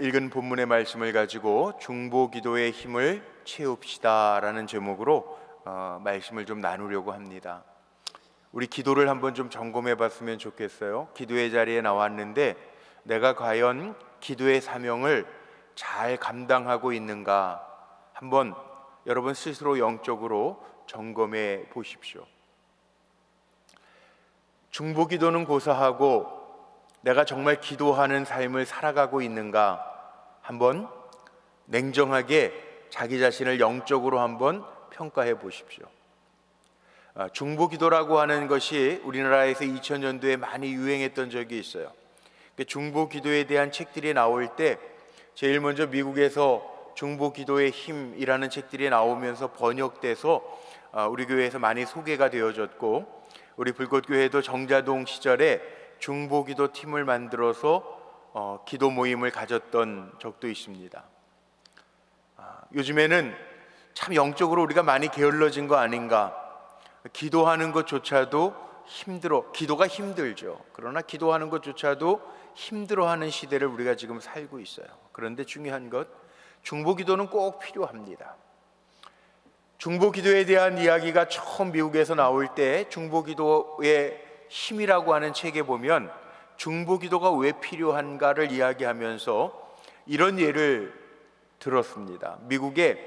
읽은 본문의 말씀을 가지고 중보기도의 힘을 채웁시다라는 제목으로 말씀을 좀 나누려고 합니다. 우리 기도를 한번 좀 점검해 봤으면 좋겠어요. 기도의 자리에 나왔는데 내가 과연 기도의 사명을 잘 감당하고 있는가 한번 여러분 스스로 영적으로 점검해 보십시오. 중보기도는 고사하고 내가 정말 기도하는 삶을 살아가고 있는가 한번 냉정하게 자기 자신을 영적으로 한번 평가해 보십시오. 중보기도라고 하는 것이 우리나라에서 2000년도에 많이 유행했던 적이 있어요. 중보기도에 대한 책들이 나올 때 제일 먼저 미국에서 중보기도의 힘이라는 책들이 나오면서 번역돼서 우리 교회에서 많이 소개가 되어졌고, 우리 불꽃교회도 정자동 시절에 중보기도 팀을 만들어서 기도 모임을 가졌던 적도 있습니다. 요즘에는 참 영적으로 우리가 많이 게을러진 거 아닌가. 기도하는 것조차도 기도가 힘들죠. 그러나 기도하는 것조차도 힘들어하는 시대를 우리가 지금 살고 있어요. 그런데 중요한 것, 중보기도는 꼭 필요합니다. 중보기도에 대한 이야기가 처음 미국에서 나올 때 중보기도의 힘이라고 하는 책에 보면 중보기도가 왜 필요한가를 이야기하면서 이런 예를 들었습니다. 미국의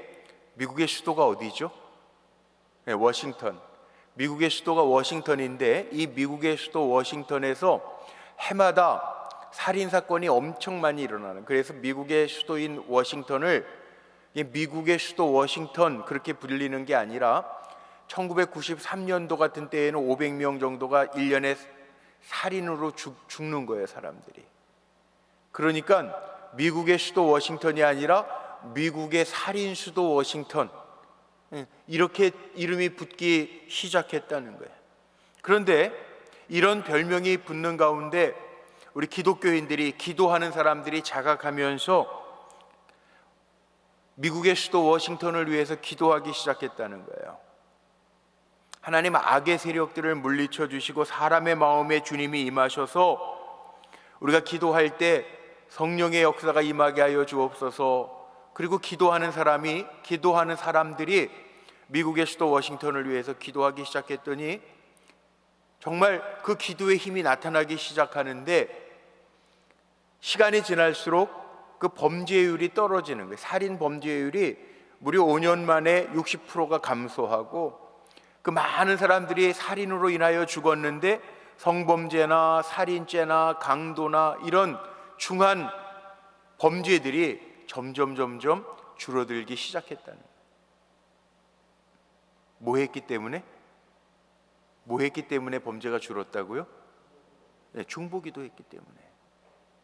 수도가 어디죠? 네, 워싱턴. 미국의 수도가 워싱턴인데 이 미국의 수도 워싱턴에서 해마다 살인사건이 엄청 많이 일어나는, 그래서 미국의 수도인 워싱턴을 미국의 수도 워싱턴 그렇게 불리는 게 아니라 1993년도 같은 때에는 500명 정도가 1년에 살인으로 죽는 거예요, 사람들이. 그러니까 미국의 수도 워싱턴이 아니라 미국의 살인 수도 워싱턴, 이렇게 이름이 붙기 시작했다는 거예요. 그런데 이런 별명이 붙는 가운데 우리 기독교인들이, 기도하는 사람들이 자각하면서 미국의 수도 워싱턴을 위해서 기도하기 시작했다는 거예요. 하나님, 악의 세력들을 물리쳐 주시고 사람의 마음에 주님이 임하셔서 우리가 기도할 때 성령의 역사가 임하게 하여 주옵소서. 그리고 기도하는 사람들이 미국의 수도 워싱턴을 위해서 기도하기 시작했더니 정말 그 기도의 힘이 나타나기 시작하는데, 시간이 지날수록 그 범죄율이 떨어지는 거예요. 살인 범죄율이 무려 5년 만에 60%가 감소하고, 그 많은 사람들이 살인으로 인하여 죽었는데 성범죄나 살인죄나 강도나 이런 중한 범죄들이 점점 줄어들기 시작했다는 거예요. 뭐 했기 때문에 범죄가 줄었다고요? 네, 중보기도 했기 때문에.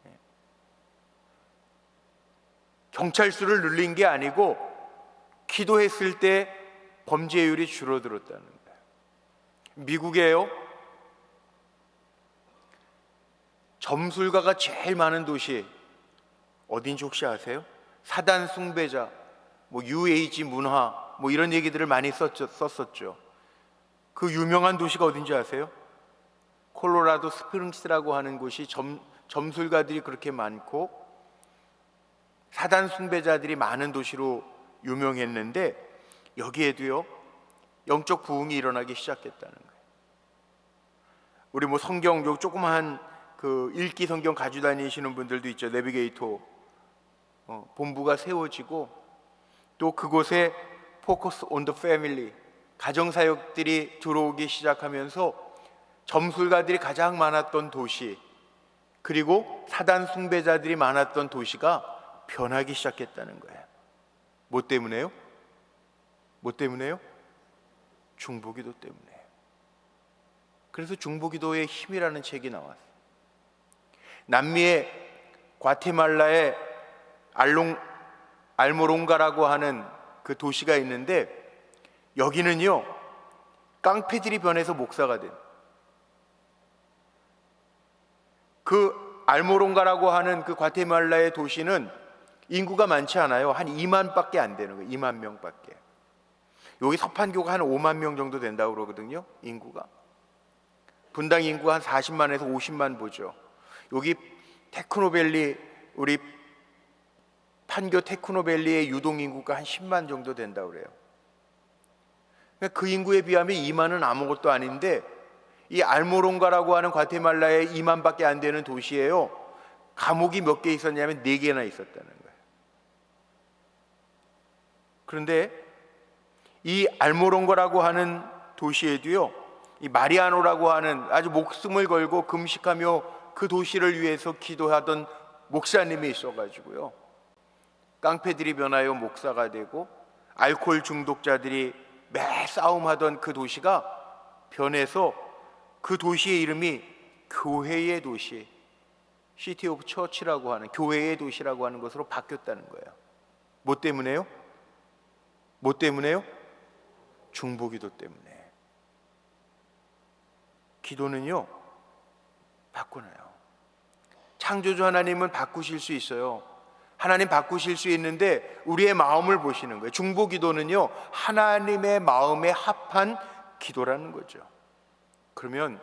네. 경찰수를 늘린 게 아니고 기도했을 때 범죄율이 줄어들었다는 거예요. 미국에요, 점술가가 제일 많은 도시 어딘지 혹시 아세요? 사단 숭배자, UAG 문화, 이런 얘기들을 많이 썼었죠. 그 유명한 도시가 어딘지 아세요? 콜로라도 스프링스라고 하는 곳이 점술가들이 그렇게 많고 사단 숭배자들이 많은 도시로 유명했는데, 여기에도요 영적 부흥이 일어나기 시작했다는 거예요. 우리 성경, 요 조그마한 그 읽기 성경 가지고 다니시는 분들도 있죠. 내비게이터 본부가 세워지고, 또 그곳에 포커스 온 더 패밀리, 가정사역들이 들어오기 시작하면서 점술가들이 가장 많았던 도시, 그리고 사단 숭배자들이 많았던 도시가 변하기 시작했다는 거예요. 뭐 때문에요? 중보기도 때문에요. 그래서 중보기도의 힘이라는 책이 나왔어요. 남미의 과테말라의 알모롱가라고 하는 그 도시가 있는데, 여기는요 깡패들이 변해서 목사가 된, 그 알모롱가라고 하는 그 과테말라의 도시는 인구가 많지 않아요. 한 2만밖에 안 되는 거예요. 2만 명밖에. 여기 서판교가 한 5만 명 정도 된다고 그러거든요. 인구가 분당 인구가 한 40만에서 50만 보죠. 여기 테크노밸리, 우리 판교 테크노밸리의 유동 인구가 한 10만 정도 된다고 그래요. 그 인구에 비하면 2만은 아무것도 아닌데, 이 알모론가라고 하는 과테말라의 2만밖에 안 되는 도시예요. 감옥이 몇 개 있었냐면 4개나 있었다는 거예요. 그런데 이 알모론가라고 하는 도시에도요, 이 마리아노라고 하는 아주 목숨을 걸고 금식하며 그 도시를 위해서 기도하던 목사님이 있어가지고요, 깡패들이 변하여 목사가 되고 알코올 중독자들이 매 싸움하던 그 도시가 변해서 그 도시의 이름이 교회의 도시, 시티 오브 처치라고 하는, 교회의 도시라고 하는 것으로 바뀌었다는 거예요. 뭐 때문에요? 뭐 때문에요? 중보기도 때문에. 기도는요, 바꾸나요. 창조주 하나님은 바꾸실 수 있어요. 하나님 바꾸실 수 있는데 우리의 마음을 보시는 거예요. 중보기도는요, 하나님의 마음에 합한 기도라는 거죠. 그러면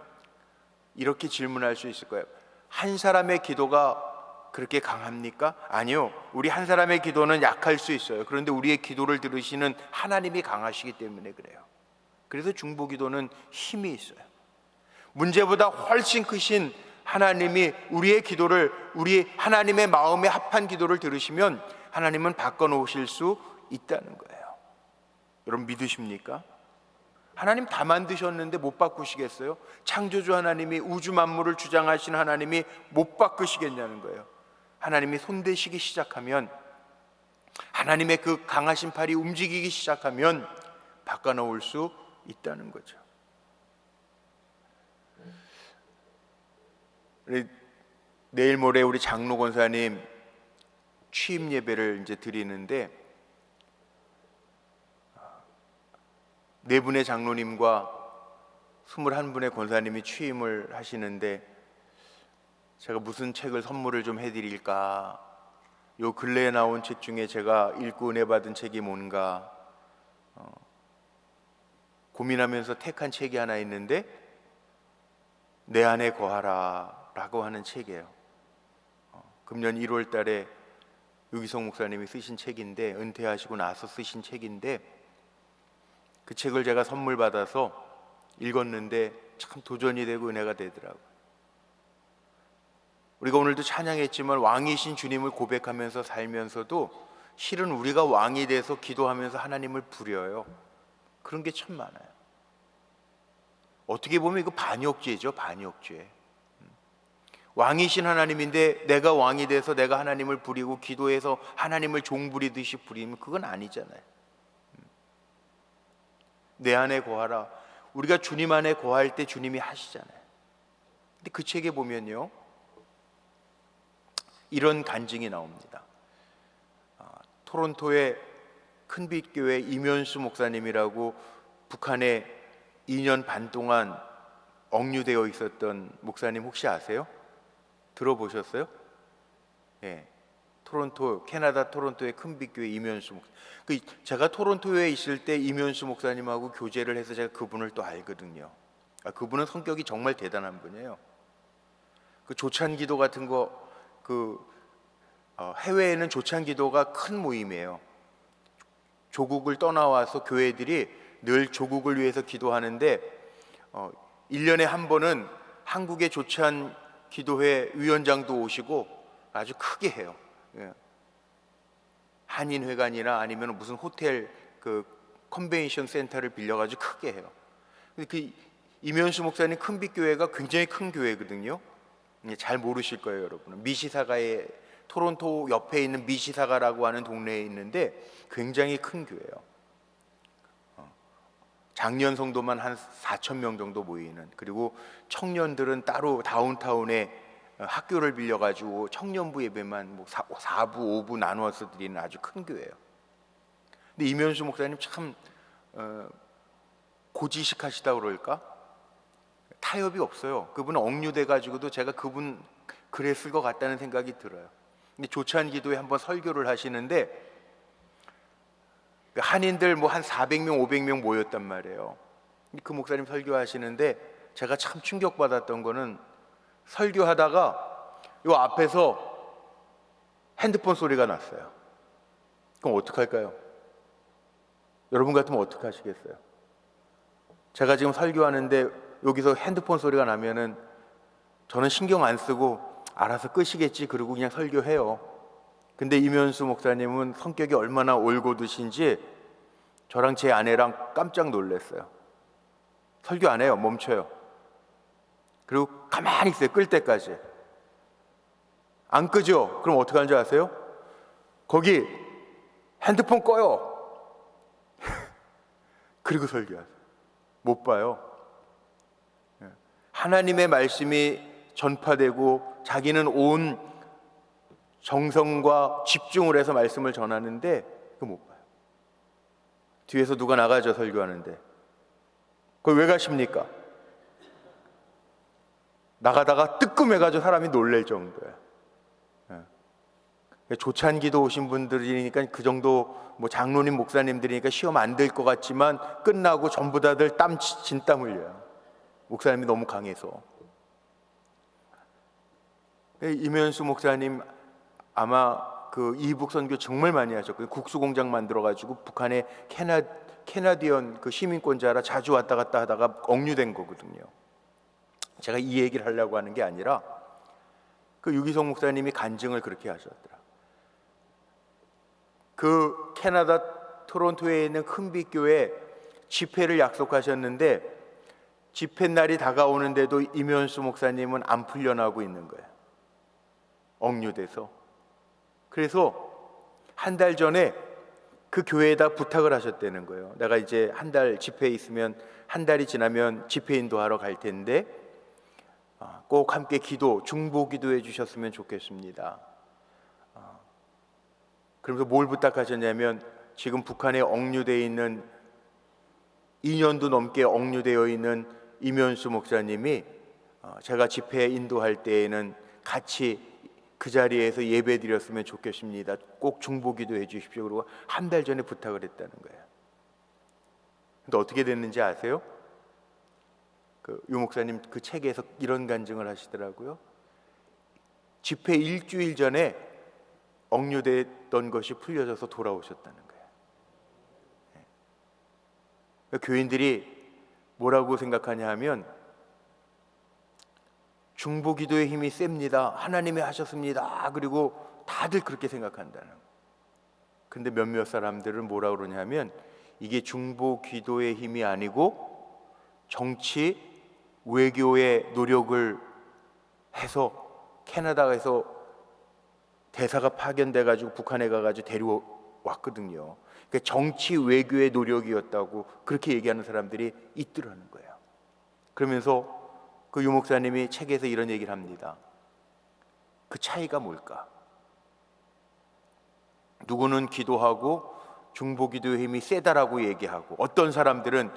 이렇게 질문할 수 있을 거예요. 한 사람의 기도가 그렇게 강합니까? 아니요. 우리 한 사람의 기도는 약할 수 있어요. 그런데 우리의 기도를 들으시는 하나님이 강하시기 때문에 그래요. 그래서 중보기도는 힘이 있어요. 문제보다 훨씬 크신 하나님이 우리의 기도를, 우리 하나님의 마음에 합한 기도를 들으시면 하나님은 바꿔놓으실 수 있다는 거예요. 여러분 믿으십니까? 하나님 다 만드셨는데 못 바꾸시겠어요? 창조주 하나님이, 우주 만물을 주장하신 하나님이 못 바꾸시겠냐는 거예요. 하나님이 손대시기 시작하면, 하나님의 그 강하신 팔이 움직이기 시작하면 바꿔놓을 수 있다는 거죠. 내일 모레 우리 장로 권사님 취임 예배를 이제 드리는데, 4분의 장로님과 21분의 권사님이 취임을 하시는데, 제가 무슨 책을 선물을 좀 해드릴까, 요 근래에 나온 책 중에 제가 읽고 은혜 받은 책이 뭔가 고민하면서 택한 책이 하나 있는데, 내 안에 거하라 라고 하는 책이에요. 금년 1월 달에 유기성 목사님이 쓰신 책인데, 은퇴하시고 나서 쓰신 책인데, 그 책을 제가 선물 받아서 읽었는데 참 도전이 되고 은혜가 되더라고요. 우리가 오늘도 찬양했지만 왕이신 주님을 고백하면서 살면서도 실은 우리가 왕이 돼서 기도하면서 하나님을 부려요. 그런 게 참 많아요. 어떻게 보면 이거 반역죄죠, 반역죄. 왕이신 하나님인데 내가 왕이 돼서 내가 하나님을 부리고 기도해서 하나님을 종 부리듯이 부리면 그건 아니잖아요. 내 안에 거하라. 우리가 주님 안에 거할 때 주님이 하시잖아요. 근데 그 책에 보면요, 이런 간증이 나옵니다. 토론토의 큰빛교회 이면수 목사님이라고 북한에 2년 반 동안 억류되어 있었던 목사님 혹시 아세요? 들어보셨어요? 예. 토론토, 캐나다 토론토의 큰빛교회 이면수 목사님. 제가 토론토에 있을 때 이면수 목사님하고 교제를 해서 제가 그분을 또 알거든요. 그분은 성격이 정말 대단한 분이에요. 그 조찬기도 같은 거, 해외에는 조찬기도가 큰 모임이에요. 조국을 떠나와서 교회들이 늘 조국을 위해서 기도하는데, 1년에 한 번은 한국의 조찬기도회 위원장도 오시고 아주 크게 해요. 한인회관이나 아니면 무슨 호텔 컨벤션 센터를 빌려가지고 크게 해요. 근데 이면수 목사님 큰빛교회가 굉장히 큰 교회거든요. 잘 모르실 거예요, 여러분. 미시사가에, 토론토 옆에 있는 미시사가라고 하는 동네에 있는데 굉장히 큰 교회예요. 장년 성도만 한 4,000명 정도 모이는, 그리고 청년들은 따로 다운타운에 학교를 빌려가지고 청년부 예배만 4부, 5부 나누어서 드리는 아주 큰 교회예요. 근데 이면수 목사님 참 고지식하시다 그럴까? 타협이 없어요. 그분은 억류돼가지고도 제가 그분 그랬을 것 같다는 생각이 들어요. 근데 조찬기도에 한번 설교를 하시는데 한인들 한 400명, 500명 모였단 말이에요. 그 목사님 설교하시는데 제가 참 충격받았던 거는, 설교하다가 요 앞에서 핸드폰 소리가 났어요. 그럼 어떡할까요? 여러분 같으면 어떻게 하시겠어요? 제가 지금 설교하는데 여기서 핸드폰 소리가 나면은 저는 신경 안 쓰고 알아서 끄시겠지 그러고 그냥 설교해요. 근데 이면수 목사님은 성격이 얼마나 올곧으신지 저랑 제 아내랑 깜짝 놀랐어요. 설교 안 해요. 멈춰요. 그리고 가만히 있어요. 끌 때까지. 안 끄죠? 그럼 어떻게 하는지 아세요? 거기 핸드폰 꺼요. 그리고 설교하세요. 못 봐요. 하나님의 말씀이 전파되고 자기는 온 정성과 집중을 해서 말씀을 전하는데 그거 못 봐요. 뒤에서 누가 나가죠, 설교하는데. 거기 왜 가십니까? 나가다가 뜨끔해가지고 사람이 놀랄 정도예요. 조찬기도 오신 분들이니까 그 정도 뭐 장로님 목사님들이니까 시험 안 될 것 같지만 끝나고 전부 다들 진땀 흘려요. 목사님이 너무 강해서. 이면수 목사님 아마 그 이북 선교 정말 많이 하셨거든요. 국수 공장 만들어 가지고 북한에 캐나디언 그 시민권자라 자주 왔다 갔다 하다가 억류된 거거든요. 제가 이 얘기를 하려고 하는 게 아니라 그 유기성 목사님이 간증을 그렇게 하셨더라. 그 캐나다 토론토에 있는 큰빛교회 집회를 약속하셨는데 집회 날이 다가오는데도 이면수 목사님은 안 풀려나고 있는 거예요. 억류돼서. 그래서 한 달 전에 그 교회에다 부탁을 하셨다는 거예요. 내가 이제 한 달 집회에 있으면 한 달이 지나면 집회 인도하러 갈 텐데 꼭 함께 중보 기도해 주셨으면 좋겠습니다. 그러면서 뭘 부탁하셨냐면 지금 북한에 억류되어 있는 2년도 넘게 억류되어 있는 이면수 목사님이 제가 집회 인도할 때에는 같이 그 자리에서 예배 드렸으면 좋겠습니다. 꼭 중보 기도해 주십시오. 그리고 한 달 전에 부탁을 했다는 거예요. 근데 어떻게 됐는지 아세요? 유 목사님 그 책에서 이런 간증을 하시더라고요. 집회 일주일 전에 억류됐던 것이 풀려져서 돌아오셨다는 거예요. 교인들이 뭐라고 생각하냐 하면 중보 기도의 힘이 셉니다. 하나님이 하셨습니다. 그리고 다들 그렇게 생각한다는 거예요. 근데 몇몇 사람들은 뭐라 그러냐면 이게 중보 기도의 힘이 아니고 정치 외교의 노력을 해서 캐나다에서 대사가 파견돼 가지고 북한에 가 가지고 데려왔거든요. 그러니까 정치 외교의 노력이었다고 그렇게 얘기하는 사람들이 있더라는 거예요. 그러면서 그 유 목사님이 책에서 이런 얘기를 합니다. 그 차이가 뭘까? 누구는 기도하고 중보 기도의 힘이 세다라고 얘기하고 어떤 사람들은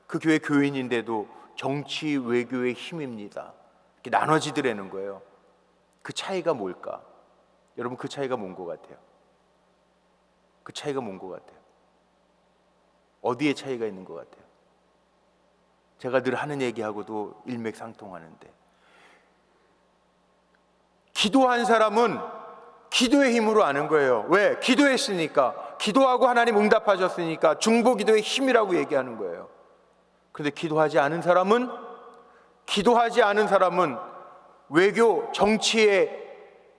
그 교회 교인인데도 정치 외교의 힘입니다. 이렇게 나눠지더라는 거예요. 그 차이가 뭘까? 여러분 그 차이가 뭔 것 같아요? 그 차이가 뭔 것 같아요? 어디에 차이가 있는 것 같아요? 제가 늘 하는 얘기하고도 일맥상통하는데 기도한 사람은 기도의 힘으로 아는 거예요. 왜? 기도했으니까. 기도하고 하나님 응답하셨으니까 중보 기도의 힘이라고 얘기하는 거예요. 그런데 기도하지 않은 사람은 외교 정치의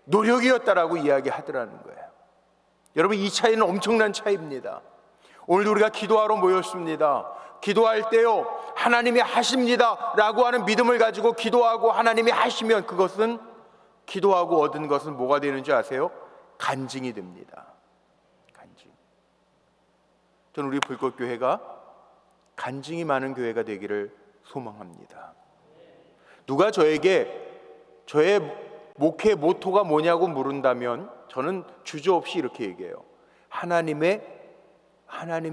노력이었다라고 이야기하더라는 거예요. 여러분 이 차이는 엄청난 차이입니다. 오늘도 우리가 기도하러 모였습니다. 기도할 때요 하나님이 하십니다 라고 하는 믿음을 가지고 기도하고 하나님이 하시면 그것은 기도하고 얻은 것은 뭐가 되는 줄 아세요? 간증이 됩니다. 간증. 저는 우리 불꽃교회가 간증이 많은 교회가 되기를 소망합니다. 누가 저에게 저의 목회 모토가 뭐냐고 물은다면 저는 주저없이 이렇게 얘기해요. 하나님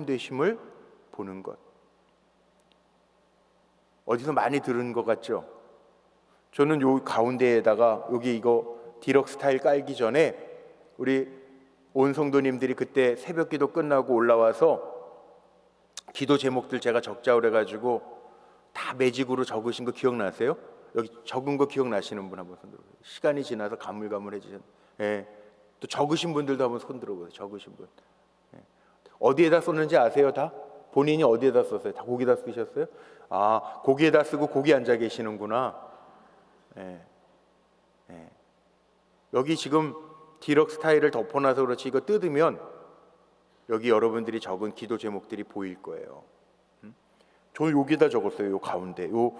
되심을 보는 것. 어디서 많이 들은 것 같죠? 저는 요 가운데에다가 여기 이거 디럭스 타일 깔기 전에 우리 온 성도님들이 그때 새벽 기도 끝나고 올라와서 기도 제목들 제가 적자고 그래가지고 다 매직으로 적으신 거 기억나세요? 여기 적은 거 기억나시는 분 한번 손 들어보세요. 시간이 지나서 가물가물해지셨. 예, 또 적으신 분들도 한번 손 들어보세요. 적으신 분. 어디에다 썼는지 아세요? 다? 본인이 어디에다 썼어요? 다 거기다 쓰셨어요? 아, 거기에다 쓰고 거기 앉아 계시는구나. 예. 예. 여기 지금 디럭스 타일을 덮어놔서 그렇지 이거 뜯으면 여기 여러분들이 적은 기도 제목들이 보일 거예요. 저는 여기다 적었어요. 요 가운데 요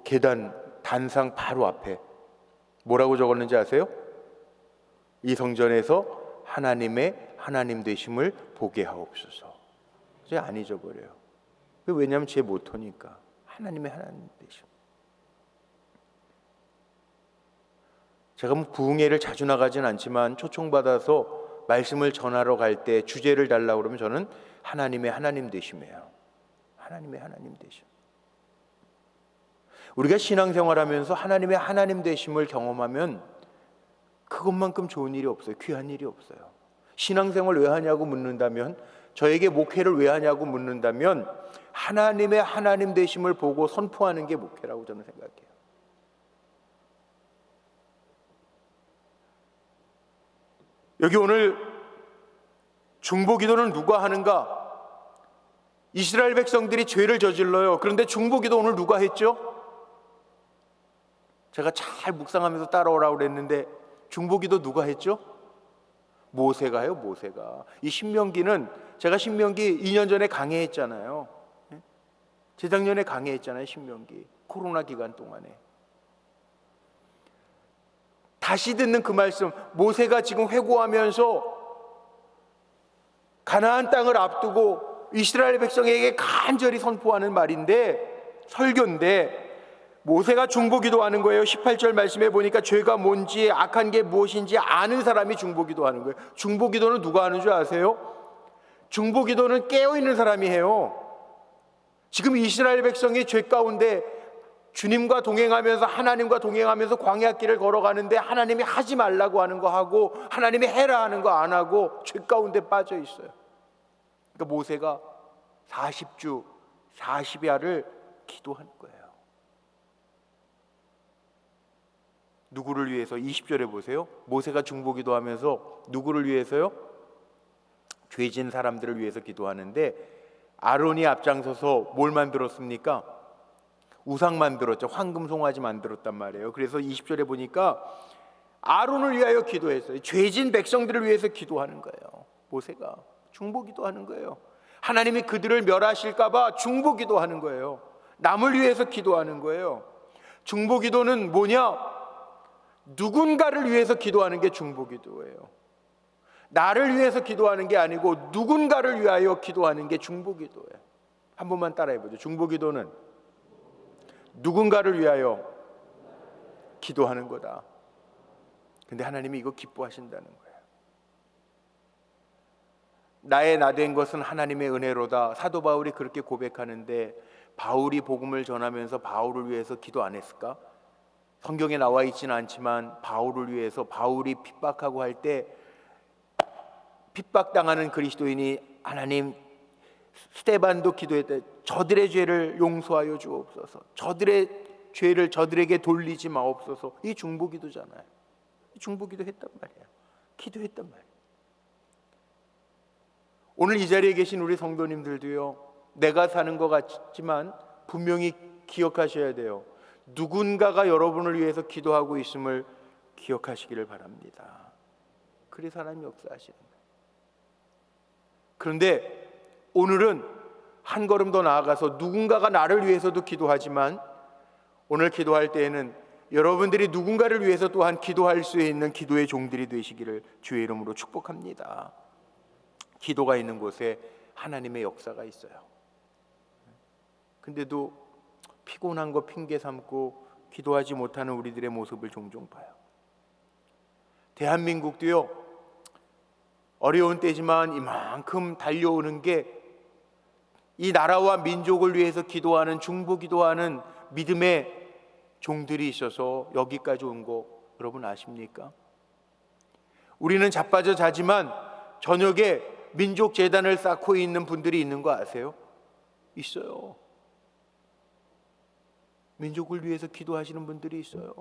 계단 단상 바로 앞에 뭐라고 적었는지 아세요? 이 성전에서 하나님의 하나님 되심을 보게 하옵소서. 이제 안 잊어버려요. 왜냐하면 제 모토니까. 하나님의 하나님 되심. 제가 뭐 부흥회를 자주 나가진 않지만 초청받아서 말씀을 전하러 갈 때 주제를 달라고 그러면 저는 하나님의 하나님 되심이에요. 하나님의 하나님 되심. 우리가 신앙생활하면서 하나님의 하나님 되심을 경험하면 그것만큼 좋은 일이 없어요. 귀한 일이 없어요. 신앙생활 왜 하냐고 묻는다면, 저에게 목회를 왜 하냐고 묻는다면 하나님의 하나님 되심을 보고 선포하는 게 목회라고 저는 생각해요. 여기 오늘 중보기도는 누가 하는가? 이스라엘 백성들이 죄를 저질러요. 그런데 중보기도 오늘 누가 했죠? 제가 잘 묵상하면서 따라오라고 그랬는데 중보기도 누가 했죠? 모세가 해요. 모세가. 이 신명기는 제가 신명기 2년 전에 강해했잖아요. 재작년에 강해했잖아요. 신명기 코로나 기간 동안에. 다시 듣는 그 말씀, 모세가 지금 회고하면서 가나안 땅을 앞두고 이스라엘 백성에게 간절히 선포하는 말인데, 설교인데 모세가 중보기도 하는 거예요. 18절 말씀에 보니까 죄가 뭔지 악한 게 무엇인지 아는 사람이 중보기도 하는 거예요. 중보기도는 누가 하는 줄 아세요? 중보기도는 깨어있는 사람이 해요. 지금 이스라엘 백성이 죄 가운데 주님과 동행하면서, 하나님과 동행하면서 광야길을 걸어가는데 하나님이 하지 말라고 하는 거 하고 하나님이 해라 하는 거 안 하고 죄 가운데 빠져 있어요. 그러니까 모세가 40주 40야를 기도하는 거예요. 누구를 위해서? 20절에 보세요. 모세가 중보기도 하면서 누구를 위해서요? 죄진 사람들을 위해서 기도하는데, 아론이 앞장서서 뭘 만들었습니까? 우상 만들었죠. 황금 송아지 만들었단 말이에요. 그래서 20절에 보니까 아론을 위하여 기도했어요. 죄진 백성들을 위해서 기도하는 거예요. 모세가 중보기도 하는 거예요. 하나님이 그들을 멸하실까 봐 중보기도 하는 거예요. 남을 위해서 기도하는 거예요. 중보기도는 뭐냐? 누군가를 위해서 기도하는 게 중보기도예요. 나를 위해서 기도하는 게 아니고 누군가를 위하여 기도하는 게 중보기도예요. 한 번만 따라해보죠. 중보기도는 누군가를 위하여 기도하는 거다. 근데 하나님이 이거 기뻐하신다는 거예요. 나의 나된 것은 하나님의 은혜로다. 사도 바울이 그렇게 고백하는데, 바울이 복음을 전하면서 바울을 위해서 기도 안 했을까? 성경에 나와 있지는 않지만 바울을 위해서, 바울이 핍박하고 할 때 핍박당하는 그리스도인이 하나님, 스데반도 기도했다. 저들의 죄를 용서하여 주옵소서. 저들의 죄를 저들에게 돌리지 마옵소서. 이 중보기도잖아요. 중보기도 했단 말이야. 기도했단 말이야. 오늘 이 자리에 계신 우리 성도님들도요, 내가 사는 것 같지만 분명히 기억하셔야 돼요. 누군가가 여러분을 위해서 기도하고 있음을 기억하시기를 바랍니다. 그래서 하나님 역사하시는 거예요. 그런데 오늘은 한 걸음 더 나아가서 누군가가 나를 위해서도 기도하지만, 오늘 기도할 때에는 여러분들이 누군가를 위해서 또한 기도할 수 있는 기도의 종들이 되시기를 주의 이름으로 축복합니다. 기도가 있는 곳에 하나님의 역사가 있어요. 근데도 피곤한 거 핑계 삼고 기도하지 못하는 우리들의 모습을 종종 봐요. 대한민국도요, 어려운 때지만 이만큼 달려오는 게 이 나라와 민족을 위해서 기도하는, 중보기도하는 믿음의 종들이 있어서 여기까지 온 거 여러분 아십니까? 우리는 자빠져 자지만 저녁에 민족재단을 쌓고 있는 분들이 있는 거 아세요? 있어요. 민족을 위해서 기도하시는 분들이 있어요.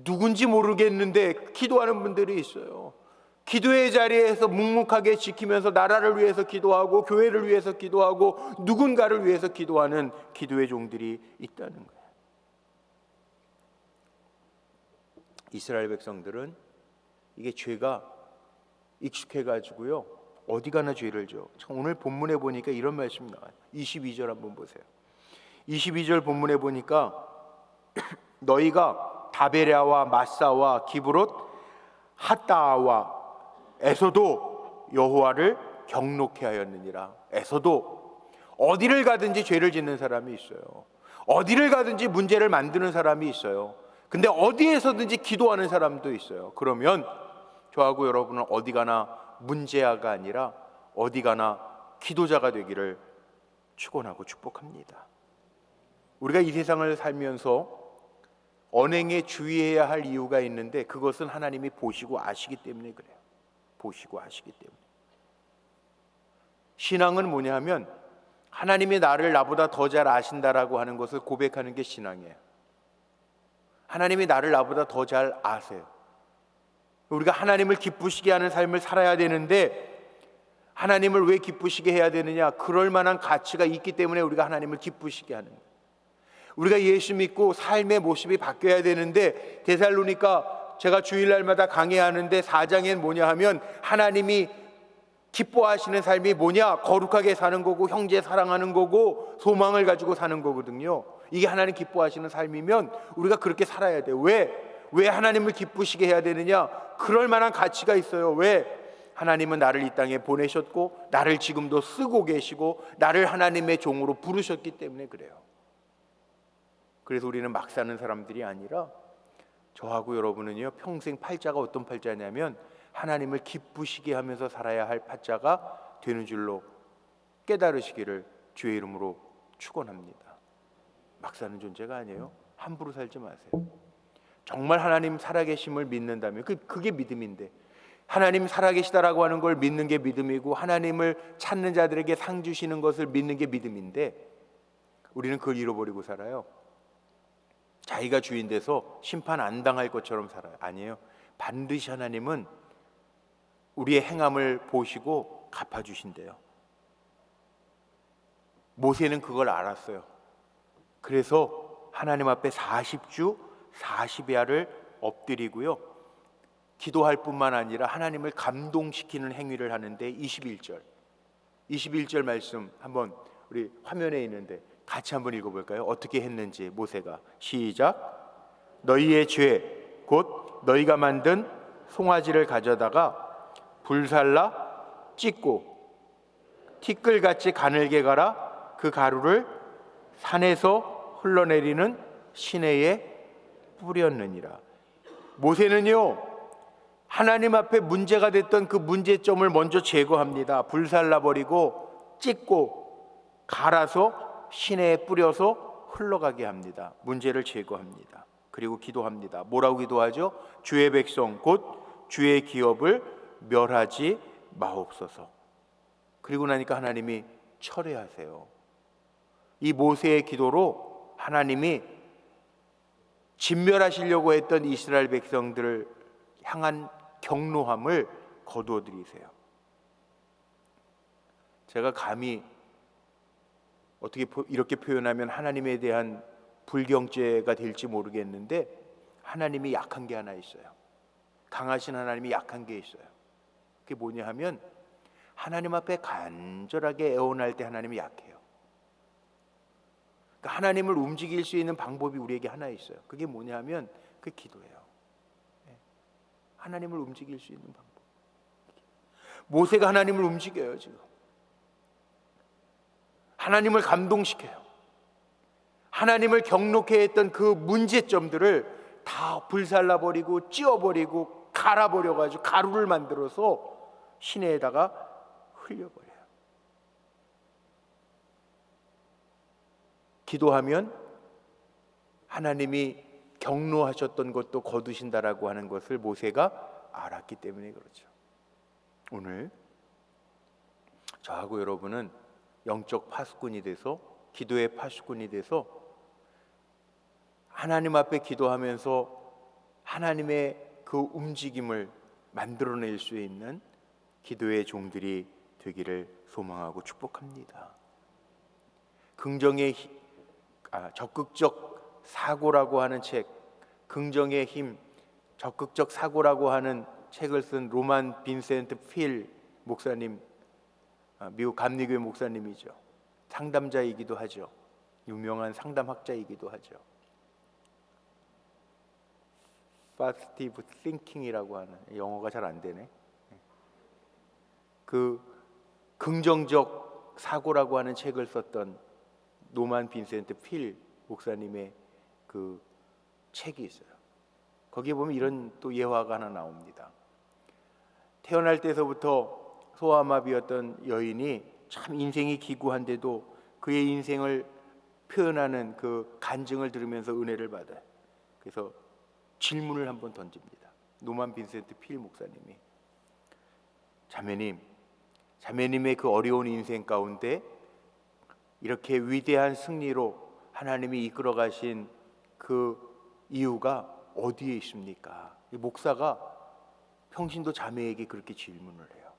누군지 모르겠는데 기도하는 분들이 있어요. 기도의 자리에서 묵묵하게 지키면서 나라를 위해서 기도하고 교회를 위해서 기도하고 누군가를 위해서 기도하는 기도의 종들이 있다는 거예요. 이스라엘 백성들은 이게 죄가 익숙해가지고요, 어디 가나 죄를 져. 오늘 본문에 보니까 이런 말씀이 나와요. 22절 한번 보세요. 22절 본문에 보니까 너희가 다베랴와 마사와 기브롯 핫다와 에서도 여호와를 경록해 하였느니라. 에서도 어디를 가든지 죄를 짓는 사람이 있어요. 어디를 가든지 문제를 만드는 사람이 있어요. 근데 어디에서든지 기도하는 사람도 있어요. 그러면 저하고 여러분은 어디 가나 문제아가 아니라 어디 가나 기도자가 되기를 축원하고 축복합니다. 우리가 이 세상을 살면서 언행에 주의해야 할 이유가 있는데 그것은 하나님이 보시고 아시기 때문에 그래요. 보시고 아시기 때문에. 신앙은 뭐냐 하면 하나님이 나를 나보다 더 잘 아신다라고 하는 것을 고백하는 게 신앙이에요. 하나님이 나를 나보다 더 잘 아세요. 우리가 하나님을 기쁘시게 하는 삶을 살아야 되는데 하나님을 왜 기쁘시게 해야 되느냐? 그럴 만한 가치가 있기 때문에 우리가 하나님을 기쁘시게 하는 거예요. 우리가 예수 믿고 삶의 모습이 바뀌어야 되는데 데살로니가 제가 주일날마다 강의하는데 4장엔 뭐냐 하면 하나님이 기뻐하시는 삶이 뭐냐? 거룩하게 사는 거고 형제 사랑하는 거고 소망을 가지고 사는 거거든요. 이게 하나님 기뻐하시는 삶이면 우리가 그렇게 살아야 돼요. 왜 하나님을 기쁘시게 해야 되느냐? 그럴 만한 가치가 있어요. 왜? 하나님은 나를 이 땅에 보내셨고 나를 지금도 쓰고 계시고 나를 하나님의 종으로 부르셨기 때문에 그래요. 그래서 우리는 막 사는 사람들이 아니라 저하고 여러분은요, 평생 팔자가 어떤 팔자냐면 하나님을 기쁘시게 하면서 살아야 할 팔자가 되는 줄로 깨달으시기를 주의 이름으로 축원합니다. 막 사는 존재가 아니에요. 함부로 살지 마세요. 정말 하나님 살아계심을 믿는다면 그게 믿음인데, 하나님 살아계시다라고 하는 걸 믿는 게 믿음이고 하나님을 찾는 자들에게 상 주시는 것을 믿는 게 믿음인데 우리는 그걸 잃어버리고 살아요. 자기가 주인 돼서 심판 안 당할 것처럼 살아요. 아니에요. 반드시 하나님은 우리의 행함을 보시고 갚아주신대요. 모세는 그걸 알았어요. 그래서 하나님 앞에 40주 40야를 엎드리고요, 기도할 뿐만 아니라 하나님을 감동시키는 행위를 하는데 21절 말씀 한번 우리 화면에 있는데 같이 한번 읽어볼까요? 어떻게 했는지 모세가. 시작. 너희의 죄 곧 너희가 만든 송아지를 가져다가 불살라 찢고 티끌같이 가늘게 갈아 그 가루를 산에서 흘러내리는 시내에 뿌렸느니라. 모세는요, 하나님 앞에 문제가 됐던 그 문제점을 먼저 제거합니다. 불살라버리고 찢고 갈아서 시내에 뿌려서 흘러가게 합니다. 문제를 제거합니다. 그리고 기도합니다. 뭐라고 기도하죠? 주의 백성 곧 주의 기업을 멸하지 마옵소서. 그리고 나니까 하나님이 철회하세요. 이 모세의 기도로 하나님이 진멸하시려고 했던 이스라엘 백성들을 향한 경노함을 거두어 드리세요. 제가 감히 어떻게 이렇게 표현하면 하나님에 대한 불경죄가 될지 모르겠는데 하나님이 약한 게 하나 있어요. 강하신 하나님이 약한 게 있어요. 그게 뭐냐 하면 하나님 앞에 간절하게 애원할 때 하나님이 약해요. 그러니까 하나님을 움직일 수 있는 방법이 우리에게 하나 있어요. 그게 뭐냐 하면 그 기도예요. 하나님을 움직일 수 있는 방법. 모세가 하나님을 움직여요. 지금 하나님을 감동시켜요. 하나님을 경록해 했던 그 문제점들을 다 불살라버리고 찧어버리고 갈아버려가지고 가루를 만들어서 시내에다가 흘려버려요. 기도하면 하나님이 경노하셨던 것도 거두신다라고 하는 것을 모세가 알았기 때문에 그렇죠. 오늘 저하고 여러분은 영적 파수꾼이 돼서, 기도의 파수꾼이 돼서 하나님 앞에 기도하면서 하나님의 그 움직임을 만들어낼 수 있는 기도의 종들이 되기를 소망하고 축복합니다. 적극적 사고라고 하는 책, 긍정의 힘, 적극적 사고라고 하는 책을 쓴 로만 빈센트 필 목사님, 미국 감리교회 목사님이죠. 상담자이기도 하죠. 유명한 상담학자이기도 하죠. Positive Thinking이라고 하는, 영어가 잘 안 되네. 그 긍정적 사고라고 하는 책을 썼던 노만 빈센트 필 목사님의 그 책이 있어요. 거기에 보면 이런 또 예화가 하나 나옵니다. 태어날 때서부터 소아마비였던 여인이 참 인생이 기구한데도 그의 인생을 표현하는 그 간증을 들으면서 은혜를 받아요. 그래서 질문을 한번 던집니다. 노만 빈센트 필 목사님이, 자매님의 그 어려운 인생 가운데 이렇게 위대한 승리로 하나님이 이끌어 가신 그 이유가 어디에 있습니까? 이 목사가 평신도 자매에게 그렇게 질문을 해요.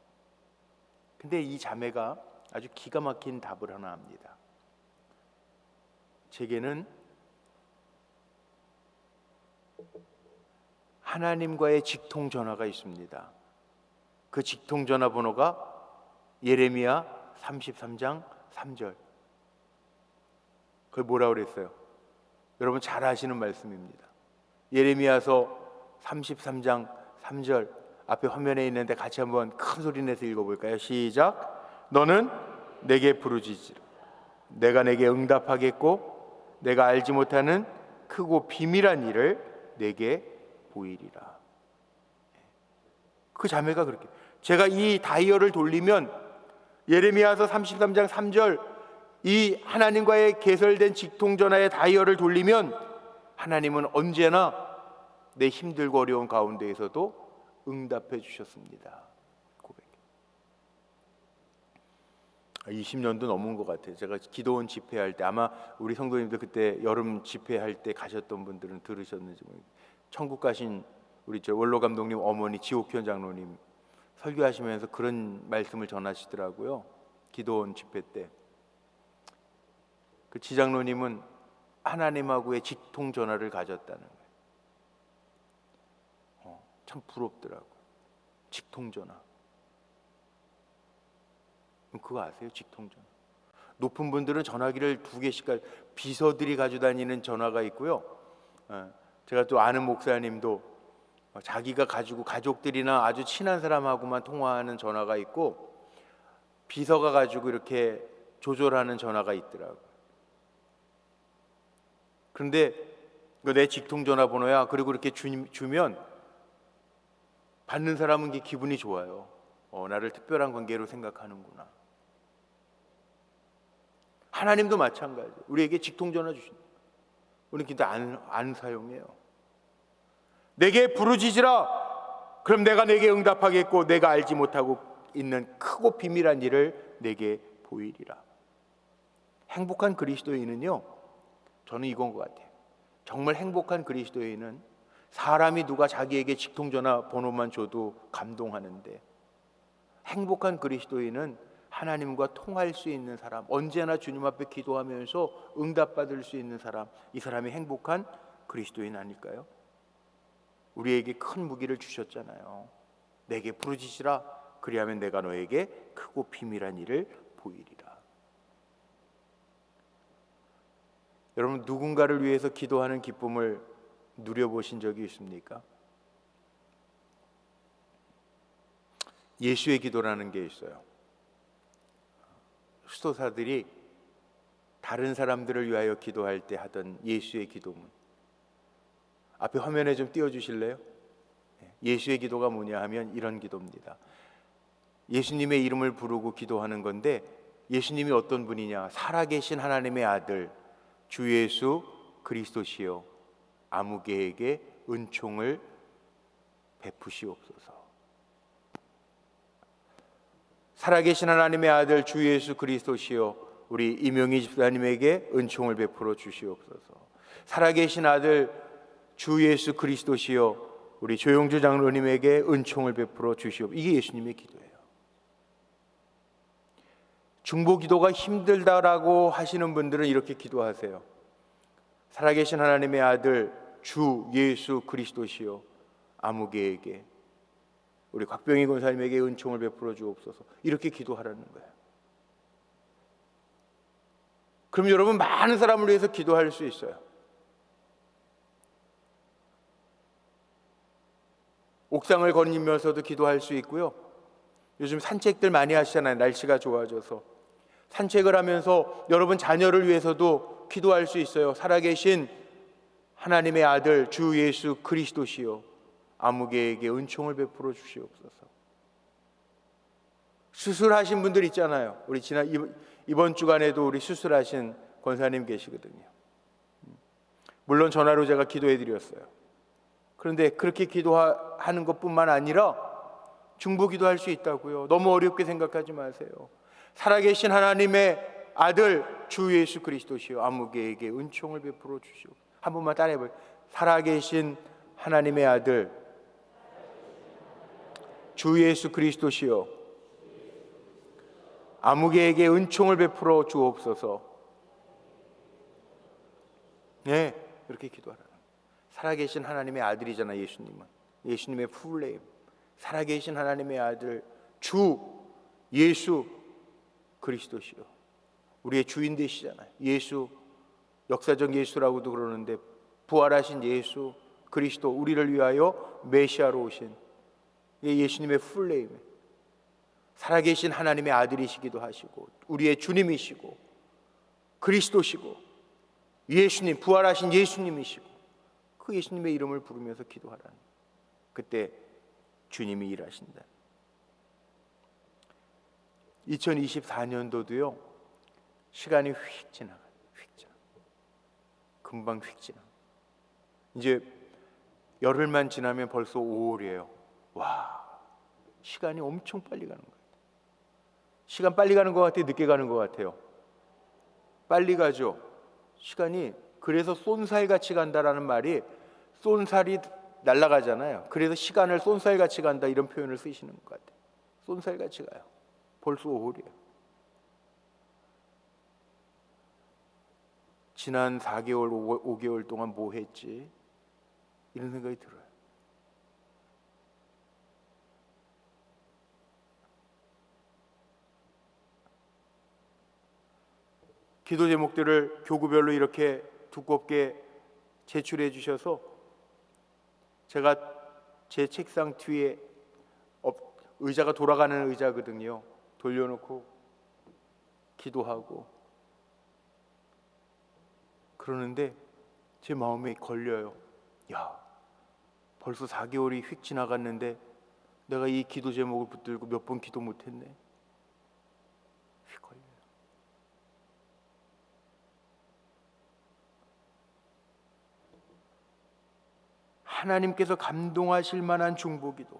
근데 이 자매가 아주 기가 막힌 답을 하나 합니다. 제게는 하나님과의 직통 전화가 있습니다. 그 직통 전화 번호가 예레미야 33장 3절. 그걸 뭐라고 그랬어요? 여러분 잘 아시는 말씀입니다. 예레미야서 33장 3절 앞에 화면에 있는데 같이 한번 큰 소리 내서 읽어볼까요? 시작. 너는 내게 부르짖으라. 내가 내게 응답하겠고 내가 알지 못하는 크고 비밀한 일을 내게 보이리라. 그 자매가 그렇게, 제가 이 다이얼을 돌리면 예레미야서 33장 3절 이 하나님과의 개설된 직통전화의 다이얼을 돌리면 하나님은 언제나 내 힘들고 어려운 가운데에서도 응답해 주셨습니다. 고백. 20년도 넘은 것 같아요. 제가 기도원 집회할 때, 아마 우리 성도님들 그때 여름 집회할 때 가셨던 분들은 들으셨는지 모르겠어요. 천국 가신 우리 원로 감독님 어머니 지옥현 장로님 설교하시면서 그런 말씀을 전하시더라고요. 기도원 집회 때. 그 지장로님은 하나님하고의 직통 전화를 가졌다는 거예요. 참 부럽더라고요. 직통 전화. 그거 아세요? 직통 전화. 높은 분들은 전화기를 2개씩 비서들이 가지고 다니는 전화가 있고요. 제가 또 아는 목사님도 자기가 가지고 가족들이나 아주 친한 사람하고만 통화하는 전화가 있고 비서가 가지고 이렇게 조절하는 전화가 있더라고요. 그런데 내 직통 전화번호야. 그리고 이렇게 주면 받는 사람은 기분이 좋아요. 나를 특별한 관계로 생각하는구나. 하나님도 마찬가지. 우리에게 직통 전화 주신다. 우리는 근데 안 사용해요. 내게 부르짖으라. 그럼 내가 내게 응답하겠고 내가 알지 못하고 있는 크고 비밀한 일을 내게 보이리라. 행복한 그리스도인은요, 저는 이건 것 같아요. 정말 행복한 그리스도인은 사람이 누가 자기에게 직통전화 번호만 줘도 감동하는데, 행복한 그리스도인은 하나님과 통할 수 있는 사람, 언제나 주님 앞에 기도하면서 응답받을 수 있는 사람, 이 사람이 행복한 그리스도인 아닐까요? 우리에게 큰 무기를 주셨잖아요. 내게 부르짖으라. 그리하면 내가 너에게 크고 비밀한 일을 보이리라. 여러분, 누군가를 위해서 기도하는 기쁨을 누려보신 적이 있습니까? 예수의 기도라는 게 있어요. 수도사들이 다른 사람들을 위하여 기도할 때 하던 예수의 기도문, 앞에 화면에 좀 띄워주실래요? 예수의 기도가 뭐냐 하면 이런 기도입니다. 예수님의 이름을 부르고 기도하는 건데, 예수님이 어떤 분이냐? 살아계신 하나님의 아들 주 예수 그리스도시요 아무개에게 은총을 베푸시옵소서. 살아계신 하나님의 아들 주 예수 그리스도시요 우리 이명희 집사님에게 은총을 베풀어 주시옵소서. 살아계신 아들 주 예수 그리스도시여 우리 조용주 장로님에게 은총을 베풀어 주시옵. 이게 예수님의 기도예요. 중보기도가 힘들다라고 하시는 분들은 이렇게 기도하세요. 살아계신 하나님의 아들 주 예수 그리스도시여 아무개에게 우리 곽병희 권사님에게 은총을 베풀어 주옵소서. 이렇게 기도하라는 거예요. 그럼 여러분 많은 사람을 위해서 기도할 수 있어요. 옥상을 거니면서도 기도할 수 있고요. 요즘 산책들 많이 하시잖아요. 날씨가 좋아져서 산책을 하면서 여러분 자녀를 위해서도 기도할 수 있어요. 살아계신 하나님의 아들 주 예수 그리스도시여 아무개에게 은총을 베풀어 주시옵소서. 수술하신 분들 있잖아요. 우리 이번 주간에도 우리 수술하신 권사님 계시거든요. 물론 전화로 제가 기도해 드렸어요. 그런데 그렇게 기도하는 것뿐만 아니라 중보기도 할 수 있다고요. 너무 어렵게 생각하지 마세요. 살아계신 하나님의 아들 주 예수 그리스도시여 아무개에게 은총을 베풀어 주시오. 한 번만 따라해 보세요. 살아계신 하나님의 아들 주 예수 그리스도시여 아무개에게 은총을 베풀어 주옵소서. 네, 이렇게 기도하라. 살아계신 하나님의 아들이잖아. 예수님은 예수님의 풀네임 살아계신 하나님의 아들 주 예수 그리스도시여 우리의 주인 되시잖아요. 예수 역사적 예수라고도 그러는데 부활하신 예수 그리스도 우리를 위하여 메시아로 오신 예수님의 풀네임 살아계신 하나님의 아들이시기도 하시고 우리의 주님이시고 그리스도시고 예수님 부활하신 예수님이시고 그 예수님의 이름을 부르면서 기도하라는 그때 주님이 일하신다. 2024년도도요 시간이 휙 지나가요. 금방 휙 지나. 이제 열흘만 지나면 벌써 5월이에요. 와, 시간이 엄청 빨리 가는 거예요. 시간 빨리 가는 것 같아요? 늦게 가는 것 같아요? 빨리 가죠. 시간이 그래서 쏜살같이 간다라는 말이 쏜살이 날아가잖아요. 그래서 시간을 쏜살같이 간다 이런 표현을 쓰시는 것 같아요. 쏜살같이 가요. 벌써 5월이에요. 지난 4개월, 5개월 동안 뭐 했지? 이런 생각이 들어요. 기도 제목들을 교구별로 이렇게 두껍게 제출해 주셔서 제가 제 책상 뒤에 의자가 돌아가는 의자거든요. 돌려놓고 기도하고 그러는데 제 마음에 걸려요. 야, 벌써 4개월이 휙 지나갔는데 내가 이 기도 제목을 붙들고 몇 번 기도 못했네. 휙 걸려요. 하나님께서 감동하실 만한 중보기도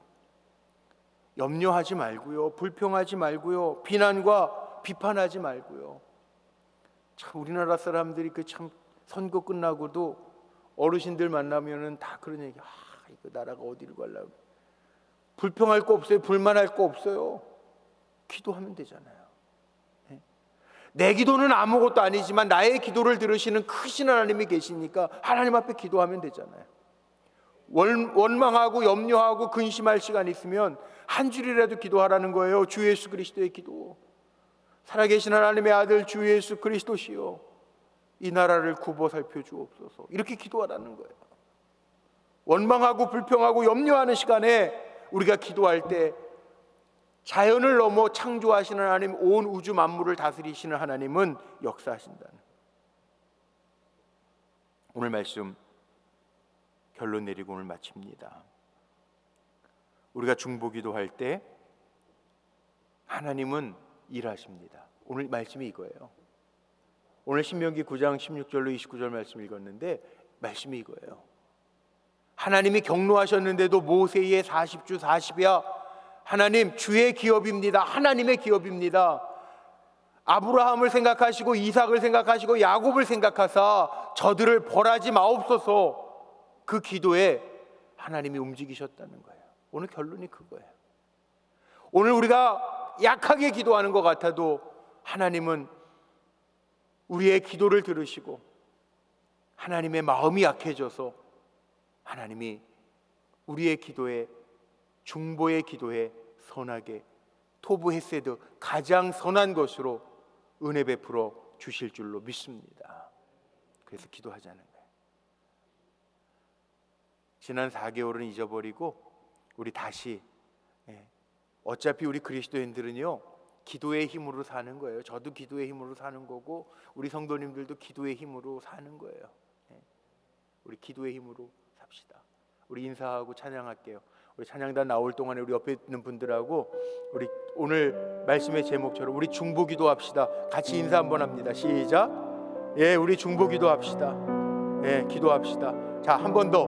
염려하지 말고요, 불평하지 말고요, 비난과 비판하지 말고요. 참 우리나라 사람들이 그 참 선거 끝나고도 어르신들 만나면은 다 그런 얘기. 이거 나라가 어디를 가려고. 불평할 거 없어요. 불만할 거 없어요. 기도하면 되잖아요. 내 기도는 아무것도 아니지만 나의 기도를 들으시는 크신 하나님이 계시니까 하나님 앞에 기도하면 되잖아요. 원망하고 염려하고 근심할 시간 있으면 한 줄이라도 기도하라는 거예요. 주 예수 그리스도의 기도. 살아계신 하나님의 아들 주 예수 그리스도시여 이 나라를 굽어 살펴 주옵소서. 이렇게 기도하라는 거예요. 원망하고 불평하고 염려하는 시간에 우리가 기도할 때 자연을 넘어 창조하시는 하나님, 온 우주 만물을 다스리시는 하나님은 역사하신다는. 오늘 말씀 결론 내리고 오늘 마칩니다. 우리가 중보기도할 때 하나님은 일하십니다. 오늘 말씀이 이거예요. 오늘 신명기 9장 16절로 29절 말씀 읽었는데 말씀이 이거예요. 하나님이 경로하셨는데도 모세의 40주 40야 하나님 주의 기업입니다. 하나님의 기업입니다. 아브라함을 생각하시고 이삭을 생각하시고 야곱을 생각하사 저들을 벌하지 마옵소서. 그 기도에 하나님이 움직이셨다는 거예요. 오늘 결론이 그거예요. 오늘 우리가 약하게 기도하는 것 같아도 하나님은 우리의 기도를 들으시고 하나님의 마음이 약해져서 하나님이 우리의 기도에, 중보의 기도에 선하게, 토부 헤세드, 가장 선한 것으로 은혜 베풀어 주실 줄로 믿습니다. 그래서 기도하자는 거예요. 지난 4개월은 잊어버리고 우리 다시, 어차피 우리 그리스도인들은요 기도의 힘으로 사는 거예요. 저도 기도의 힘으로 사는 거고 우리 성도님들도 기도의 힘으로 사는 거예요. 우리 기도의 힘으로 삽시다. 우리 인사하고 찬양할게요. 우리 찬양단 나올 동안에 우리 옆에 있는 분들하고 우리 오늘 말씀의 제목처럼 우리 중보기도 합시다. 같이 인사 한번 합니다. 시작. 우리 중보기도 합시다. 기도합시다. 자, 한 번 더.